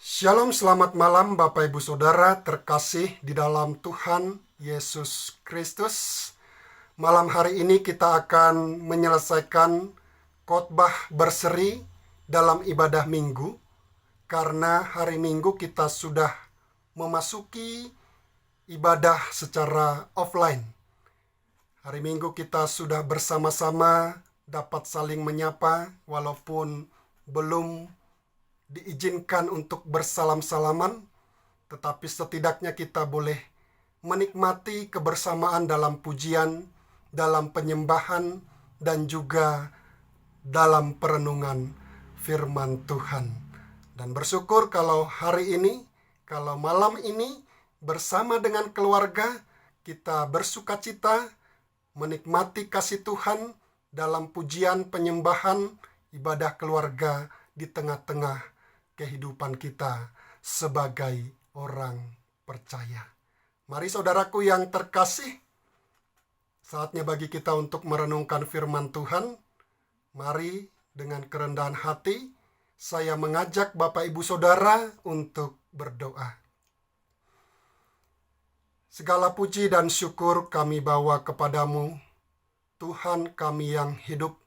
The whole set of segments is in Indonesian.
Shalom, selamat malam Bapak Ibu Saudara terkasih di dalam Tuhan Yesus Kristus. Malam hari ini kita akan menyelesaikan khotbah berseri dalam ibadah minggu. Karena hari Minggu kita sudah memasuki ibadah secara offline. Hari Minggu kita sudah bersama-sama dapat saling menyapa walaupun belum diizinkan untuk bersalam-salaman, tetapi setidaknya kita boleh menikmati kebersamaan dalam pujian, dalam penyembahan, dan juga dalam perenungan firman Tuhan. Dan bersyukur kalau hari ini, kalau malam ini bersama dengan keluarga, kita bersukacita menikmati kasih Tuhan dalam pujian, penyembahan, ibadah keluarga di tengah-tengah kehidupan kita sebagai orang percaya. Mari saudaraku yang terkasih, saatnya bagi kita untuk merenungkan firman Tuhan. Mari dengan kerendahan hati, saya mengajak Bapak Ibu Saudara untuk berdoa. Segala puji dan syukur kami bawa kepadamu, Tuhan kami yang hidup,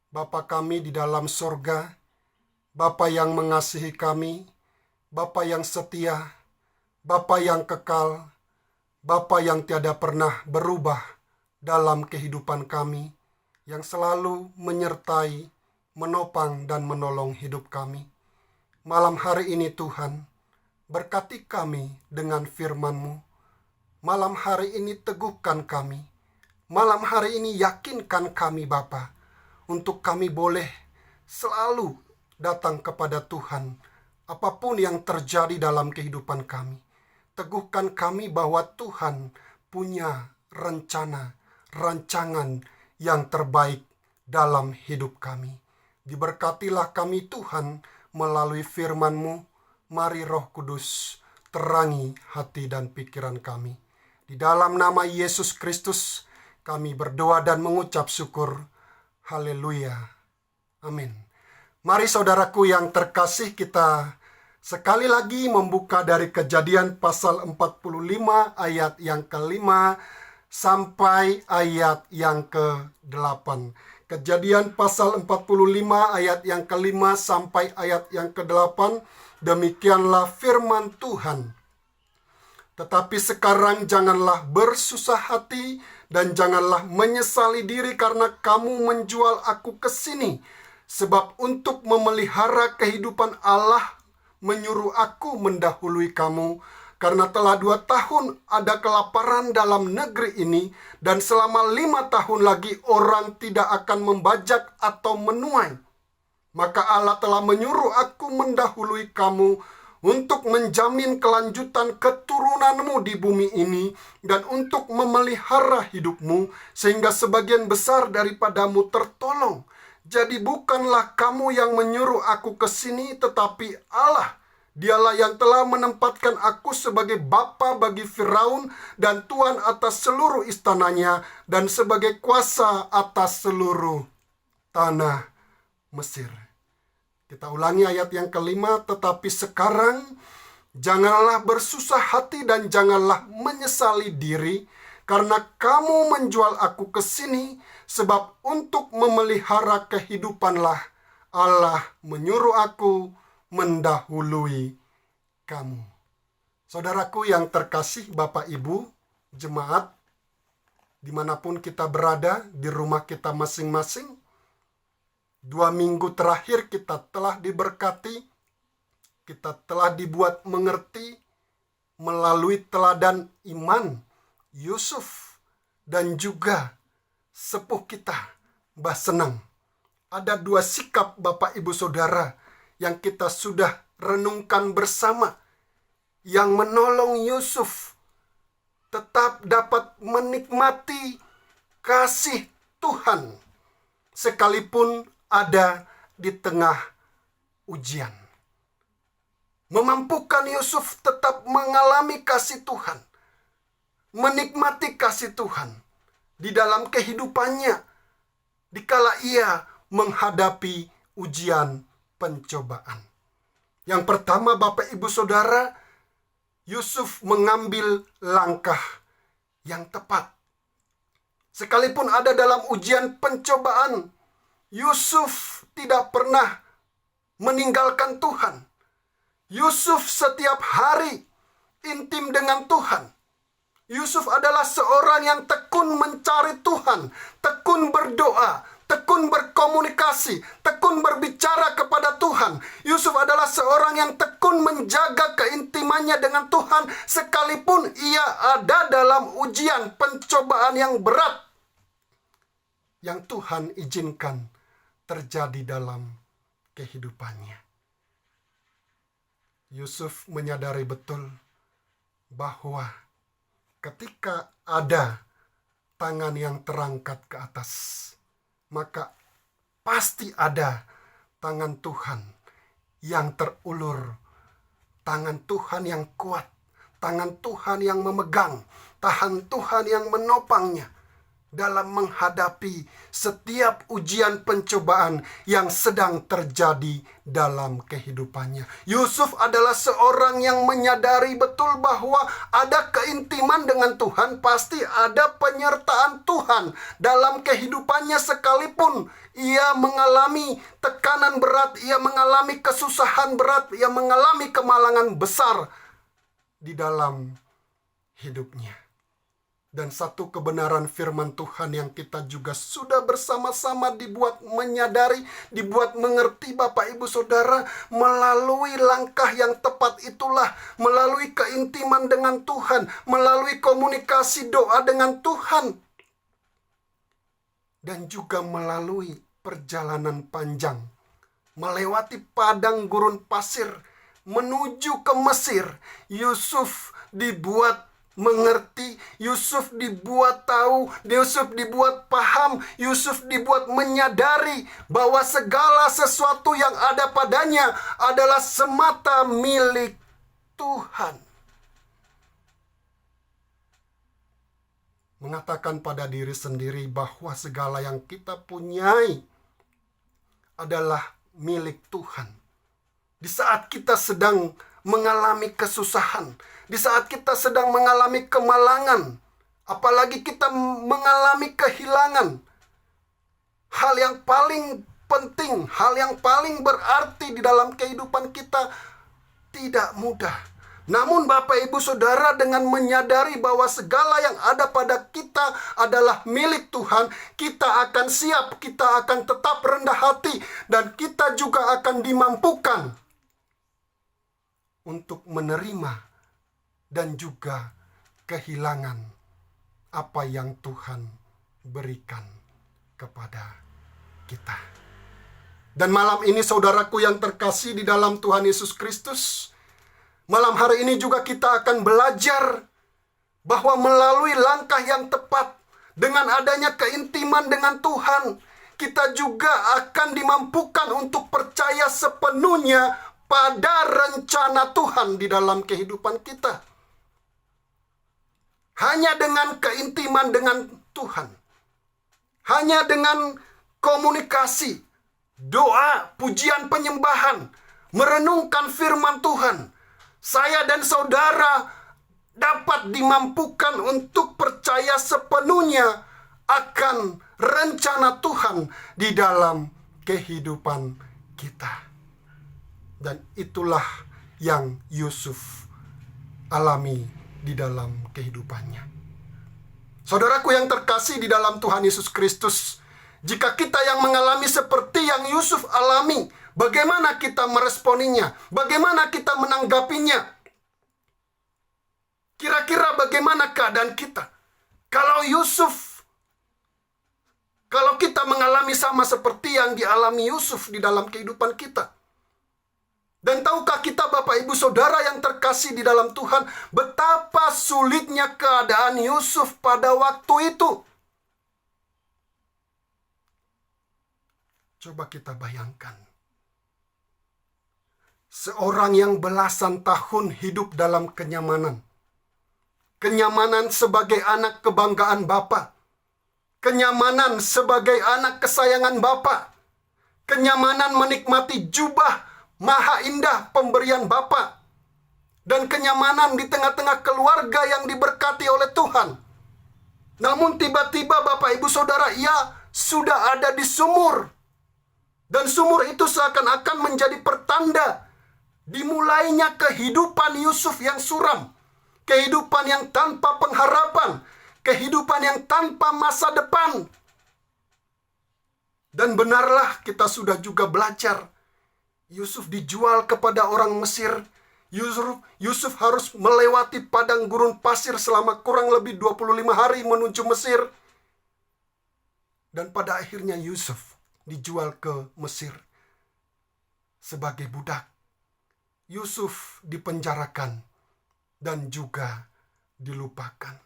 Bapa kami di dalam sorga, Bapa yang mengasihi kami, Bapa yang setia, Bapa yang kekal, Bapa yang tiada pernah berubah dalam kehidupan kami, yang selalu menyertai, menopang, dan menolong hidup kami. Malam hari ini Tuhan, berkati kami dengan firman-Mu. Malam hari ini teguhkan kami. Malam hari ini yakinkan kami Bapa, untuk kami boleh selalu datang kepada Tuhan, apapun yang terjadi dalam kehidupan kami. Teguhkan kami bahwa Tuhan punya rencana, rancangan yang terbaik dalam hidup kami. Diberkatilah kami Tuhan melalui firman-Mu. Mari Roh Kudus terangi hati dan pikiran kami. Di dalam nama Yesus Kristus kami berdoa dan mengucap syukur. Haleluya. Amin. Mari saudaraku yang terkasih, kita sekali lagi membuka dari Kejadian pasal 45 ayat yang ke-5 sampai ayat yang ke-8. Kejadian pasal 45 ayat yang ke-5 sampai ayat yang ke-8. Demikianlah firman Tuhan. Tetapi sekarang janganlah bersusah hati dan janganlah menyesali diri karena kamu menjual aku ke sini. Sebab untuk memelihara kehidupan Allah menyuruh aku mendahului kamu. Karena telah 2 tahun ada kelaparan dalam negeri ini. Dan selama 5 tahun lagi orang tidak akan membajak atau menuai. Maka Allah telah menyuruh aku mendahului kamu untuk menjamin kelanjutan keturunanmu di bumi ini dan untuk memelihara hidupmu sehingga sebagian besar daripadamu tertolong. Jadi bukanlah kamu yang menyuruh aku ke sini, tetapi Allah. Dialah yang telah menempatkan aku sebagai bapa bagi Firaun dan tuan atas seluruh istananya dan sebagai kuasa atas seluruh tanah Mesir. Kita ulangi ayat yang ke-5, tetapi sekarang janganlah bersusah hati dan janganlah menyesali diri karena kamu menjual aku ke sini. Sebab untuk memelihara kehidupanlah Allah menyuruh aku mendahului kamu. Saudaraku yang terkasih, Bapak Ibu, jemaat, dimanapun kita berada, di rumah kita masing-masing, 2 minggu terakhir kita telah diberkati, kita telah dibuat mengerti melalui teladan iman Yusuf dan juga sepuh kita, Mbah Senang. Ada 2 sikap Bapak Ibu Saudara yang kita sudah renungkan bersama, yang menolong Yusuf tetap dapat menikmati kasih Tuhan sekalipun ada di tengah ujian. Memampukan Yusuf tetap mengalami kasih Tuhan, menikmati kasih Tuhan di dalam kehidupannya, dikala ia menghadapi ujian pencobaan. Yang pertama, Bapak Ibu Saudara, Yusuf mengambil langkah yang tepat. Sekalipun ada dalam ujian pencobaan, Yusuf tidak pernah meninggalkan Tuhan. Yusuf setiap hari intim dengan Tuhan. Yusuf adalah seorang yang tekun mencari Tuhan, tekun berdoa, tekun berkomunikasi, tekun berbicara kepada Tuhan. Yusuf adalah seorang yang tekun menjaga keintimannya dengan Tuhan, sekalipun ia ada dalam ujian pencobaan yang berat yang Tuhan izinkan terjadi dalam kehidupannya. Yusuf menyadari betul bahwa ketika ada tangan yang terangkat ke atas, maka pasti ada tangan Tuhan yang terulur, tangan Tuhan yang kuat, tangan Tuhan yang memegang, tangan Tuhan yang menopangnya dalam menghadapi setiap ujian pencobaan yang sedang terjadi dalam kehidupannya. Yusuf adalah seorang yang menyadari betul bahwa ada keintiman dengan Tuhan, pasti ada penyertaan Tuhan dalam kehidupannya, sekalipun ia mengalami tekanan berat, ia mengalami kesusahan berat, ia mengalami kemalangan besar di dalam hidupnya. Dan satu kebenaran firman Tuhan yang kita juga sudah bersama-sama dibuat menyadari, dibuat mengerti Bapak Ibu Saudara, melalui langkah yang tepat itulah, melalui keintiman dengan Tuhan, melalui komunikasi doa dengan Tuhan, dan juga melalui perjalanan panjang, melewati padang gurun pasir, menuju ke Mesir. Yusuf dibuat mengerti, Yusuf dibuat tahu, Yusuf dibuat paham, Yusuf dibuat menyadari bahwa segala sesuatu yang ada padanya adalah semata milik Tuhan. Mengatakan pada diri sendiri bahwa segala yang kita punyai adalah milik Tuhan. Di saat kita sedang mengalami kesusahan, di saat kita sedang mengalami kemalangan, apalagi kita mengalami kehilangan, hal yang paling penting, hal yang paling berarti di dalam kehidupan kita tidak mudah. Namun Bapak Ibu Saudara, dengan menyadari bahwa segala yang ada pada kita adalah milik Tuhan, kita akan siap, kita akan tetap rendah hati, dan kita juga akan dimampukan untuk menerima dan juga kehilangan apa yang Tuhan berikan kepada kita. Dan malam ini saudaraku yang terkasih di dalam Tuhan Yesus Kristus, malam hari ini juga kita akan belajar bahwa melalui langkah yang tepat, dengan adanya keintiman dengan Tuhan, kita juga akan dimampukan untuk percaya sepenuhnya pada rencana Tuhan di dalam kehidupan kita. Hanya dengan keintiman dengan Tuhan, hanya dengan komunikasi, doa, pujian, penyembahan, merenungkan firman Tuhan, saya dan saudara dapat dimampukan untuk percaya sepenuhnya akan rencana Tuhan di dalam kehidupan kita. Dan itulah yang Yusuf alami di dalam kehidupannya. Saudaraku yang terkasih di dalam Tuhan Yesus Kristus, jika kita yang mengalami seperti yang Yusuf alami, bagaimana kita meresponinya? Bagaimana kita menanggapinya? Kira-kira bagaimana keadaan kita? Kalau kita mengalami sama seperti yang dialami Yusuf di dalam kehidupan kita. Dan tahukah kita Bapak Ibu Saudara yang terkasih di dalam Tuhan, betapa sulitnya keadaan Yusuf pada waktu itu. Coba kita bayangkan. Seorang yang belasan tahun hidup dalam kenyamanan. Kenyamanan sebagai anak kebanggaan Bapa. Kenyamanan sebagai anak kesayangan Bapa. Kenyamanan menikmati jubah maha indah pemberian Bapa dan kenyamanan di tengah-tengah keluarga yang diberkati oleh Tuhan. Namun tiba-tiba Bapak Ibu Saudara, ia sudah ada di sumur. Dan sumur itu seakan-akan menjadi pertanda dimulainya kehidupan Yusuf yang suram. Kehidupan yang tanpa pengharapan. Kehidupan yang tanpa masa depan. Dan benarlah kita sudah juga belajar. Yusuf dijual kepada orang Mesir. Yusuf harus melewati padang gurun pasir selama kurang lebih 25 hari menuju Mesir. Dan pada akhirnya Yusuf dijual ke Mesir sebagai budak. Yusuf dipenjarakan dan juga dilupakan.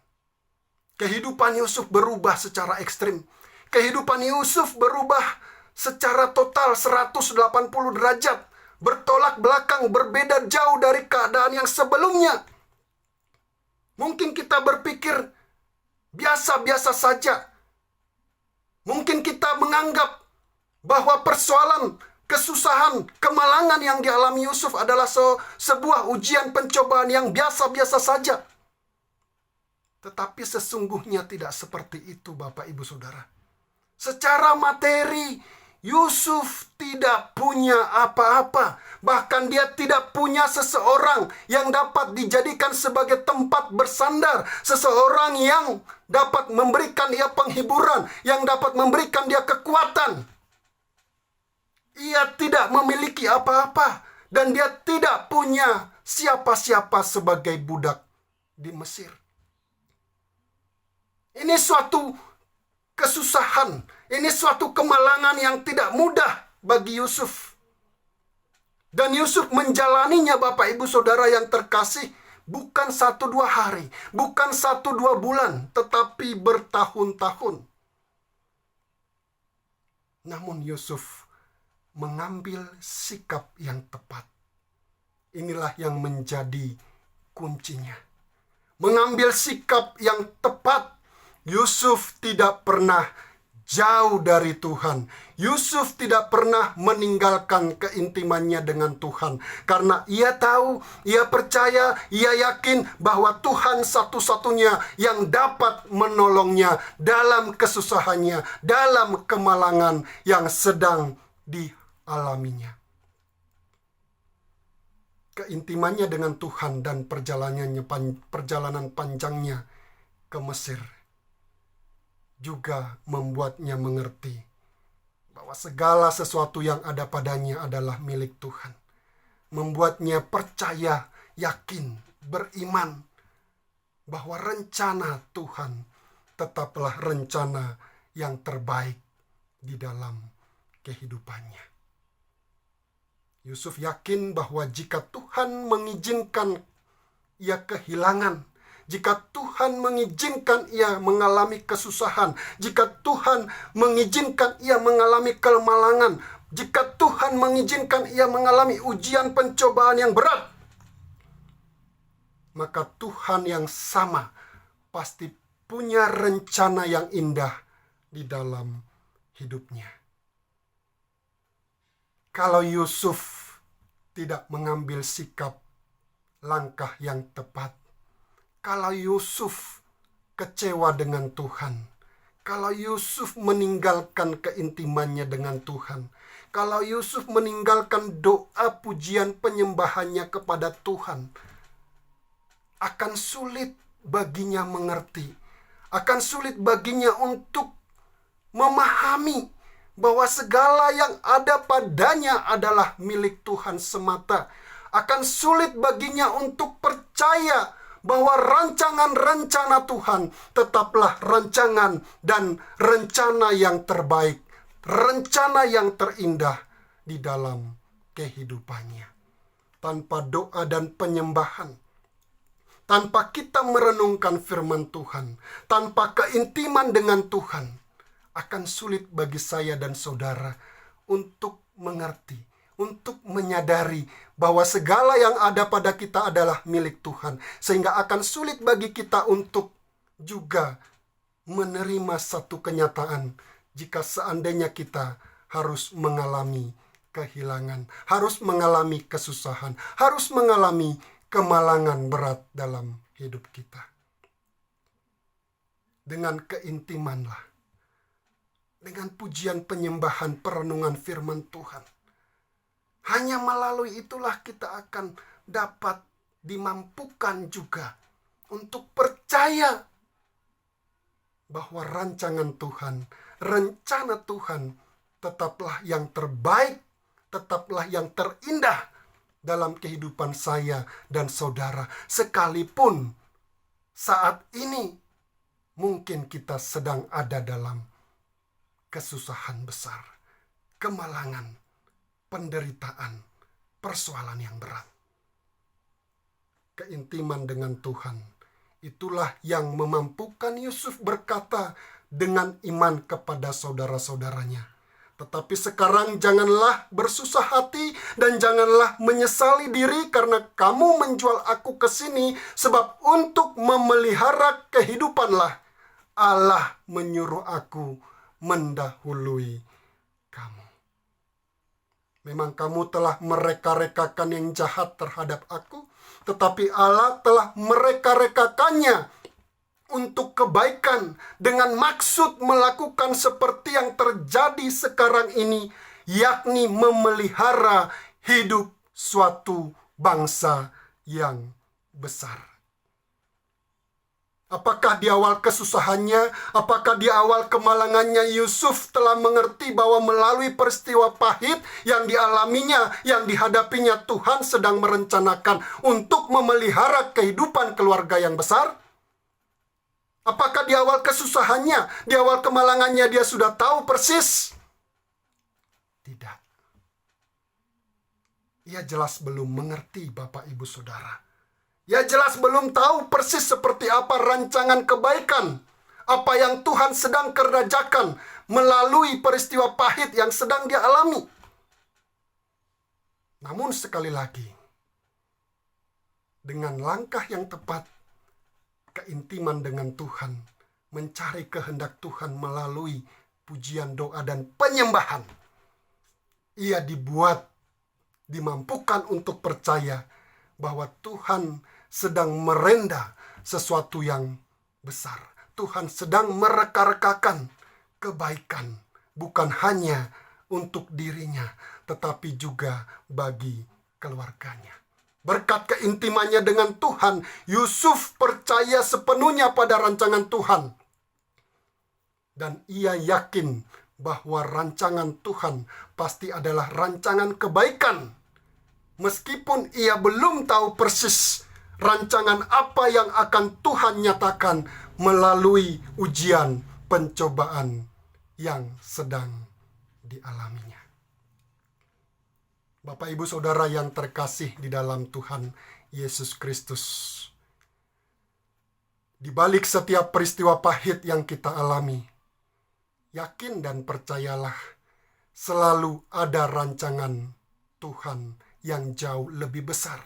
Kehidupan Yusuf berubah secara ekstrim. Kehidupan Yusuf berubah secara total 180 derajat. Bertolak belakang, berbeda jauh dari keadaan yang sebelumnya. Mungkin kita berpikir biasa-biasa saja. Mungkin kita menganggap bahwa persoalan, kesusahan, kemalangan yang dialami Yusuf adalah sebuah ujian pencobaan yang biasa-biasa saja. Tetapi sesungguhnya tidak seperti itu, Bapak Ibu Saudara. Secara materi, Yusuf tidak punya apa-apa. Bahkan dia tidak punya seseorang yang dapat dijadikan sebagai tempat bersandar. Seseorang yang dapat memberikan dia penghiburan, yang dapat memberikan dia kekuatan. Ia tidak memiliki apa-apa. Dan dia tidak punya siapa-siapa sebagai budak di Mesir. Ini suatu kesusahan, ini suatu kemalangan yang tidak mudah bagi Yusuf. Dan Yusuf menjalaninya, Bapak Ibu Saudara yang terkasih, bukan 1-2 hari, bukan 1-2 bulan, tetapi bertahun-tahun. Namun Yusuf mengambil sikap yang tepat. Inilah yang menjadi kuncinya. Mengambil sikap yang tepat. Yusuf tidak pernah jauh dari Tuhan. Yusuf tidak pernah meninggalkan keintimannya dengan Tuhan. Karena ia tahu, ia percaya, ia yakin bahwa Tuhan satu-satunya yang dapat menolongnya dalam kesusahannya, dalam kemalangan yang sedang dialaminya. Keintimannya dengan Tuhan dan perjalanan panjangnya ke Mesir juga membuatnya mengerti bahwa segala sesuatu yang ada padanya adalah milik Tuhan. Membuatnya percaya, yakin, beriman bahwa rencana Tuhan tetaplah rencana yang terbaik di dalam kehidupannya. Yusuf yakin bahwa jika Tuhan mengizinkan ia kehilangan, jika Tuhan mengizinkan ia mengalami kesusahan, jika Tuhan mengizinkan ia mengalami kemalangan, jika Tuhan mengizinkan ia mengalami ujian pencobaan yang berat, maka Tuhan yang sama pasti punya rencana yang indah di dalam hidupnya. Kalau Yusuf tidak mengambil sikap langkah yang tepat, kalau Yusuf kecewa dengan Tuhan, kalau Yusuf meninggalkan keintimannya dengan Tuhan, kalau Yusuf meninggalkan doa pujian penyembahannya kepada Tuhan, akan sulit baginya mengerti, akan sulit baginya untuk memahami bahwa segala yang ada padanya adalah milik Tuhan semata. Akan sulit baginya untuk percaya bahwa rancangan-rencana Tuhan tetaplah rancangan dan rencana yang terbaik, rencana yang terindah di dalam kehidupannya. Tanpa doa dan penyembahan, tanpa kita merenungkan firman Tuhan, tanpa keintiman dengan Tuhan, akan sulit bagi saya dan saudara untuk mengerti, untuk menyadari bahwa segala yang ada pada kita adalah milik Tuhan. Sehingga akan sulit bagi kita untuk juga menerima satu kenyataan jika seandainya kita harus mengalami kehilangan, harus mengalami kesusahan, harus mengalami kemalangan berat dalam hidup kita. Dengan keintimanlah, dengan pujian penyembahan perenungan firman Tuhan. Hanya melalui itulah kita akan dapat dimampukan juga untuk percaya bahwa rancangan Tuhan, rencana Tuhan tetaplah yang terbaik, tetaplah yang terindah dalam kehidupan saya dan saudara. Sekalipun saat ini mungkin kita sedang ada dalam kesusahan besar, kemalangan, penderitaan, persoalan yang berat. Keintiman dengan Tuhan, itulah yang memampukan Yusuf berkata dengan iman kepada saudara-saudaranya. Tetapi sekarang janganlah bersusah hati dan janganlah menyesali diri karena kamu menjual aku ke sini, sebab untuk memelihara kehidupanlah Allah menyuruh aku mendahului kamu. Memang kamu telah mereka-rekakan yang jahat terhadap aku, tetapi Allah telah mereka-rekakannya untuk kebaikan dengan maksud melakukan seperti yang terjadi sekarang ini, yakni memelihara hidup suatu bangsa yang besar. Apakah di awal kesusahannya, apakah di awal kemalangannya Yusuf telah mengerti bahwa melalui peristiwa pahit yang dialaminya, yang dihadapinya, Tuhan sedang merencanakan untuk memelihara kehidupan keluarga yang besar? Apakah di awal kesusahannya, di awal kemalangannya dia sudah tahu persis? Tidak. Ia jelas belum mengerti, Bapak Ibu Saudara. Ia jelas belum tahu persis seperti apa rancangan kebaikan, apa yang Tuhan sedang kerjakan melalui peristiwa pahit yang sedang dia alami. Namun sekali lagi, dengan langkah yang tepat, keintiman dengan Tuhan, mencari kehendak Tuhan melalui pujian, doa, dan penyembahan, ia dimampukan untuk percaya bahwa Tuhan sedang merenda sesuatu yang besar. Tuhan sedang mereka-rekakan kebaikan, bukan hanya untuk dirinya, tetapi juga bagi keluarganya. Berkat keintimannya dengan Tuhan, Yusuf percaya sepenuhnya pada rancangan Tuhan. Dan ia yakin bahwa rancangan Tuhan pasti adalah rancangan kebaikan. Meskipun ia belum tahu persis rancangan apa yang akan Tuhan nyatakan melalui ujian pencobaan yang sedang dialaminya. Bapak, Ibu, Saudara yang terkasih di dalam Tuhan Yesus Kristus, di balik setiap peristiwa pahit yang kita alami, yakin dan percayalah, selalu ada rancangan Tuhan yang jauh lebih besar.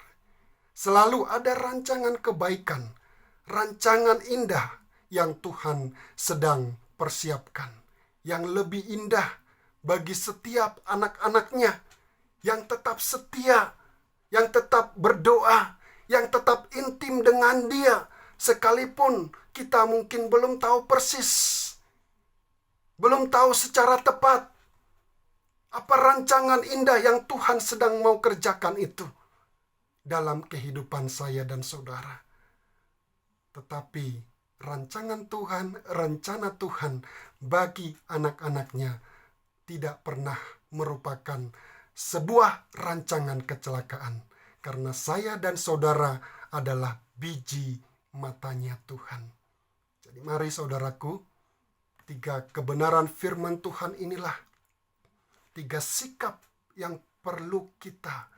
Selalu ada rancangan kebaikan, rancangan indah yang Tuhan sedang persiapkan, yang lebih indah bagi setiap anak-anaknya, yang tetap setia, yang tetap berdoa, yang tetap intim dengan Dia, sekalipun kita mungkin belum tahu persis, belum tahu secara tepat apa rancangan indah yang Tuhan sedang mau kerjakan itu dalam kehidupan saya dan saudara. Tetapi rancangan Tuhan, rencana Tuhan bagi anak-anaknya tidak pernah merupakan sebuah rancangan kecelakaan, karena saya dan saudara adalah biji matanya Tuhan. Jadi mari saudaraku, 3 kebenaran firman Tuhan inilah 3 sikap yang perlu kita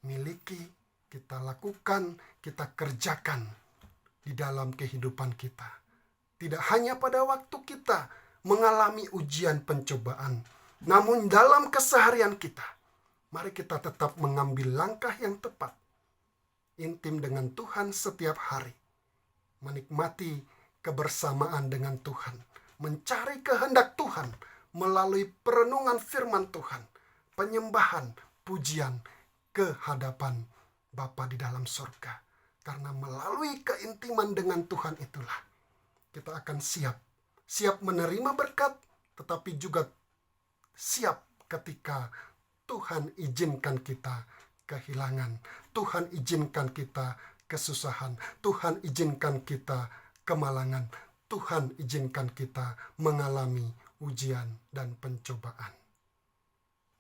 miliki, kita lakukan, kita kerjakan di dalam kehidupan kita. Tidak hanya pada waktu kita mengalami ujian pencobaan, namun dalam keseharian kita, mari kita tetap mengambil langkah yang tepat, intim dengan Tuhan setiap hari, menikmati kebersamaan dengan Tuhan, mencari kehendak Tuhan melalui perenungan firman Tuhan, penyembahan, pujian ke hadapan Bapa di dalam surga. Karena melalui keintiman dengan Tuhan itulah kita akan siap menerima berkat, tetapi juga siap ketika Tuhan izinkan kita kehilangan, Tuhan izinkan kita kesusahan, Tuhan izinkan kita kemalangan, Tuhan izinkan kita mengalami ujian dan pencobaan.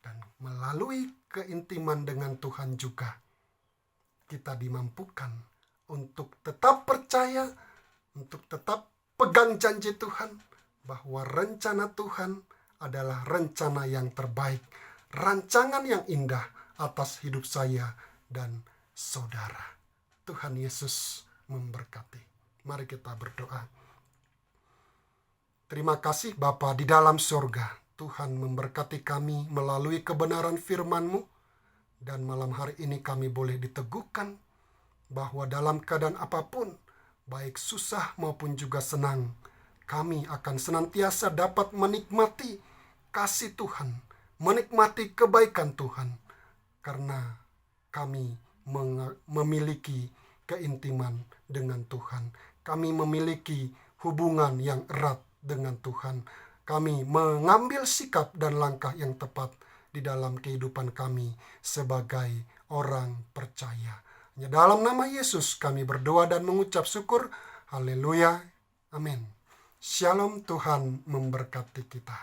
Dan melalui keintiman dengan Tuhan juga kita dimampukan untuk tetap percaya, untuk tetap pegang janji Tuhan, bahwa rencana Tuhan adalah rencana yang terbaik, rancangan yang indah atas hidup saya dan saudara. Tuhan Yesus memberkati. Mari kita berdoa. Terima kasih Bapa di dalam surga. Tuhan memberkati kami melalui kebenaran firman-Mu. Dan malam hari ini kami boleh diteguhkan bahwa dalam keadaan apapun, baik susah maupun juga senang, kami akan senantiasa dapat menikmati kasih Tuhan, menikmati kebaikan Tuhan, karena kami memiliki keintiman dengan Tuhan. Kami memiliki hubungan yang erat dengan Tuhan. Kami mengambil sikap dan langkah yang tepat di dalam kehidupan kami sebagai orang percaya. Hanya dalam nama Yesus kami berdoa dan mengucap syukur. Haleluya. Amin. Shalom, Tuhan memberkati kita.